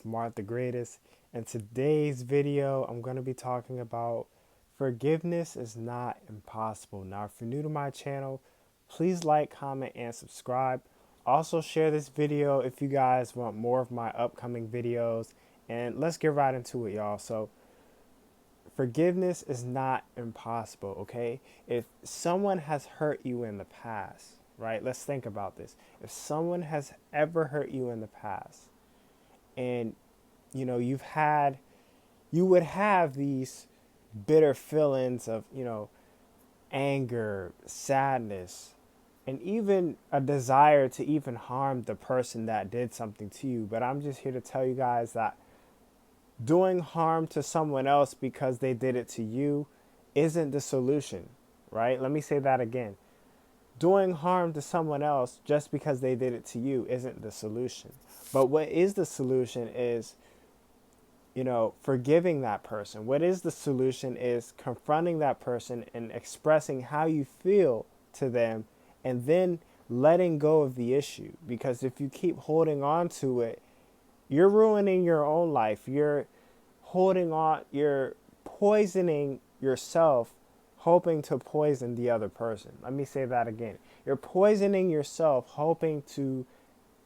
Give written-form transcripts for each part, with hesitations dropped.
MarcTheGreatest. In today's video, I'm going to be talking about forgiveness is not impossible. Now, if you're new to my channel, please like, comment, and subscribe. Also, share this video if you guys want more of my upcoming videos. And let's get right into it, y'all. So, forgiveness is not impossible, okay? If someone has hurt you in the past, right? Let's think about this. If someone has ever hurt you in the past, and you would have these bitter feelings of anger, sadness, and even a desire to even harm the person that did something to you. But I'm just here to tell you guys that doing harm to someone else because they did it to you isn't the solution, right? Let me say that again. Doing harm to someone else just because they did it to you isn't the solution. But what is the solution is, forgiving that person. What is the solution is confronting that person and expressing how you feel to them, and then letting go of the issue. Because if you keep holding on to it, you're ruining your own life. You're poisoning yourself, hoping to poison the other person. Let me say that again. You're poisoning yourself, hoping to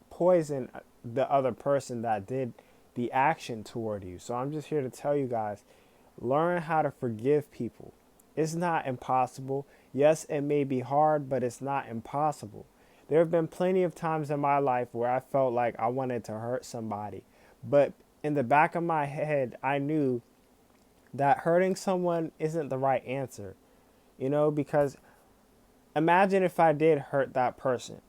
poison the other person that did the action toward you. So I'm just here to tell you guys, learn how to forgive people. It's not impossible. Yes, it may be hard, but it's not impossible. There have been plenty of times in my life where I felt like I wanted to hurt somebody, but in the back of my head, I knew that hurting someone isn't the right answer, because imagine if I did hurt that person.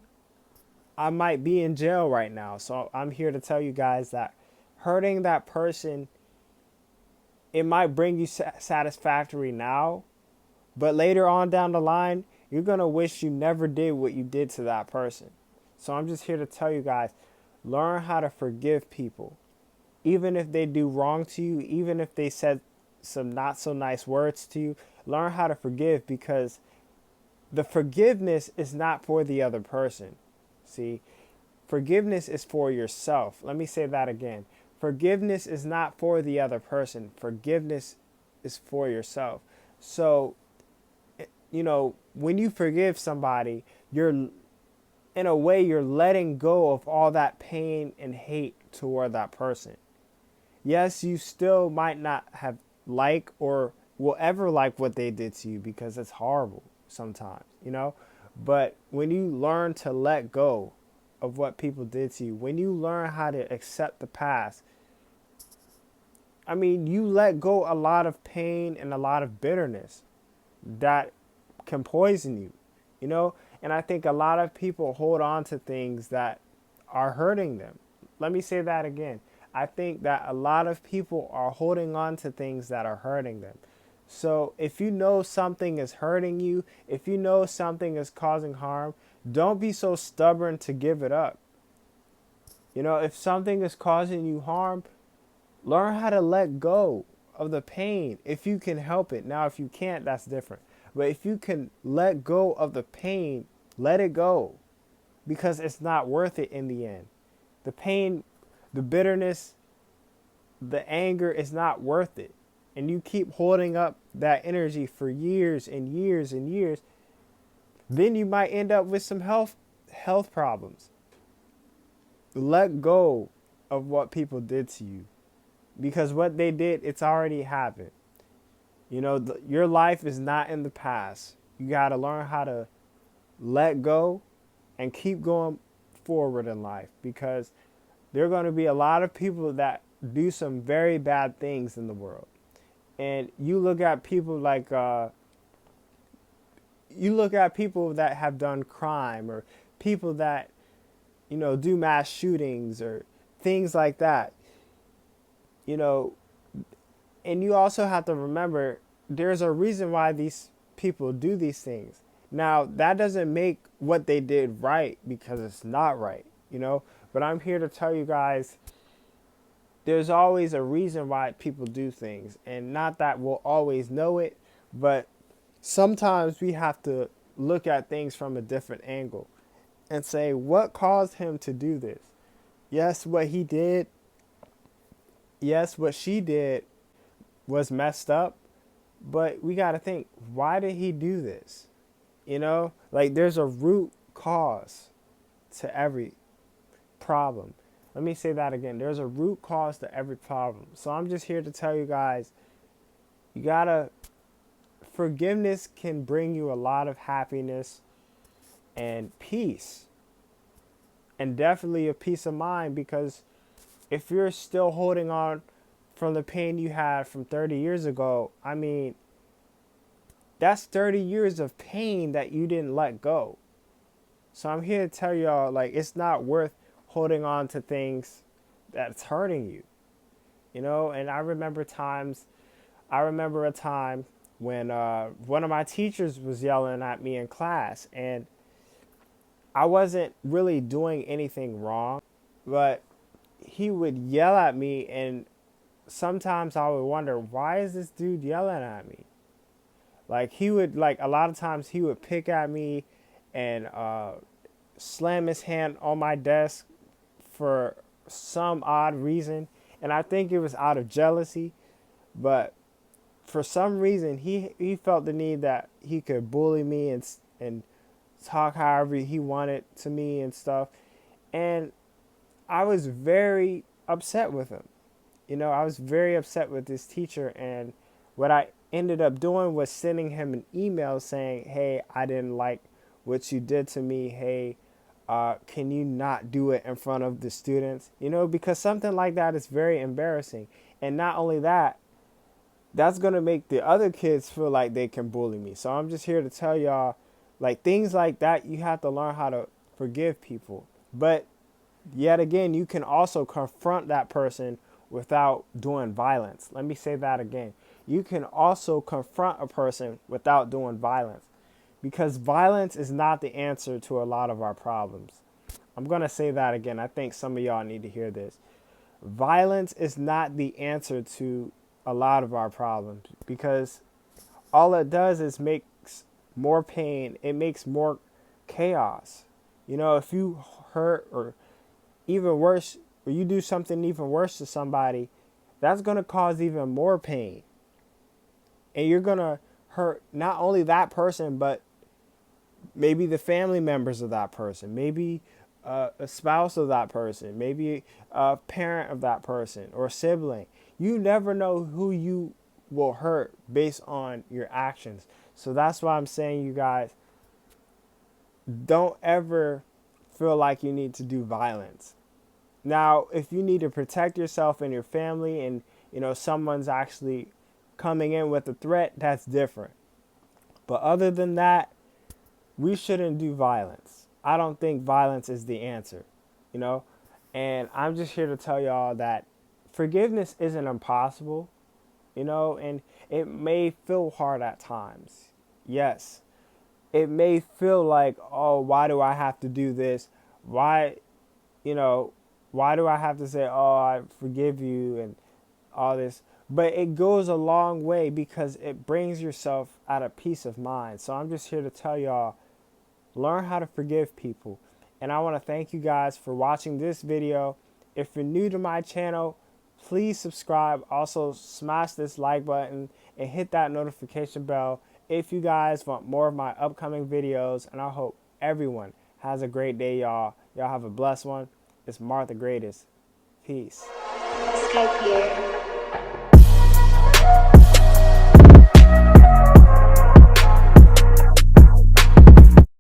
I might be in jail right now. So I'm here to tell you guys that hurting that person, it might bring you satisfactory now, but later on down the line, you're going to wish you never did what you did to that person. So I'm just here to tell you guys, learn how to forgive people. Even if they do wrong to you, even if they said some not so nice words to you, learn how to forgive, because the forgiveness is not for the other person. See, forgiveness is for yourself. Let me say that again. Forgiveness is not for the other person. Forgiveness is for yourself. So, when you forgive somebody, in a way, you're letting go of all that pain and hate toward that person. Yes, you still might not have or will ever like what they did to you, because it's horrible sometimes, But when you learn to let go of what people did to you, when you learn how to accept the past, you let go a lot of pain and a lot of bitterness that can poison you, And I think a lot of people hold on to things that are hurting them. Let me say that again. I think that a lot of people are holding on to things that are hurting them. So if you know something is hurting you, if you know something is causing harm, don't be so stubborn to give it up. If something is causing you harm, learn how to let go of the pain if you can help it. Now, if you can't, that's different. But if you can let go of the pain, let it go, because it's not worth it in the end. The pain, the bitterness, the anger is not worth it. And you keep holding up that energy for years and years and years, then you might end up with some health problems. Let go of what people did to you, because what they did, it's already happened. Your life is not in the past. You got to learn how to let go and keep going forward in life, because there are going to be a lot of people that do some very bad things in the world. And you look at people that have done crime, or people that, do mass shootings or things like that, and you also have to remember there's a reason why these people do these things. Now, that doesn't make what they did right, because it's not right, But I'm here to tell you guys, there's always a reason why people do things. And not that we'll always know it, but sometimes we have to look at things from a different angle and say, what caused him to do this? Yes, what he did yes, what she did was messed up, but we got to think, why did he do this? You know, like there's a root cause to every problem. Let me say that again. There's a root cause to every problem. So I'm just here to tell you guys, you gotta, forgiveness can bring you a lot of happiness and peace, and definitely a peace of mind, because if you're still holding on from the pain you had from 30 years ago, I mean, that's 30 years of pain that you didn't let go. So I'm here to tell y'all, like, it's not worth holding on to things that's hurting you, you know? And I remember a time when one of my teachers was yelling at me in class, and I wasn't really doing anything wrong, but he would yell at me, and sometimes I would wonder, why is this dude yelling at me? Like, he would, like, a lot of times he would pick at me and slam his hand on my desk for some odd reason. And I think it was out of jealousy, but for some reason he felt the need that he could bully me and talk however he wanted to me and stuff. And I was very upset with him. You know, I was very upset with this teacher, and what I ended up doing was sending him an email saying, hey, I didn't like what you did to me. Hey, can you not do it in front of the students? You know, because something like that is very embarrassing. And not only that, that's going to make the other kids feel like they can bully me. So I'm just here to tell y'all, like, things like that, you have to learn how to forgive people. But yet again, you can also confront that person without doing violence. Let me say that again. You can also confront a person without doing violence, because violence is not the answer to a lot of our problems. I'm going to say that again. I think some of y'all need to hear this. Violence is not the answer to a lot of our problems, because all it does is makes more pain. It makes more chaos. You know, if you hurt, or even worse, or you do something even worse to somebody, that's going to cause even more pain. And you're going to hurt not only that person, but maybe the family members of that person, maybe a spouse of that person, maybe a parent of that person, or a sibling. You never know who you will hurt based on your actions. So that's why I'm saying, you guys, don't ever feel like you need to do violence. Now, if you need to protect yourself and your family, and you know someone's actually coming in with a threat, that's different. But other than that, we shouldn't do violence. I don't think violence is the answer, you know? And I'm just here to tell y'all that forgiveness isn't impossible, you know, and it may feel hard at times. Yes. It may feel like, oh, why do I have to do this? Why, you know, why do I have to say, oh, I forgive you and all this? But it goes a long way, because it brings yourself out of peace of mind. So I'm just here to tell y'all, learn how to forgive people. And I want to thank you guys for watching this video. If you're new to my channel, please subscribe. Also, smash this like button and hit that notification bell if you guys want more of my upcoming videos. And I hope everyone has a great day, y'all. Y'all have a blessed one. It's MarcTheGreatest. Peace. Skype here.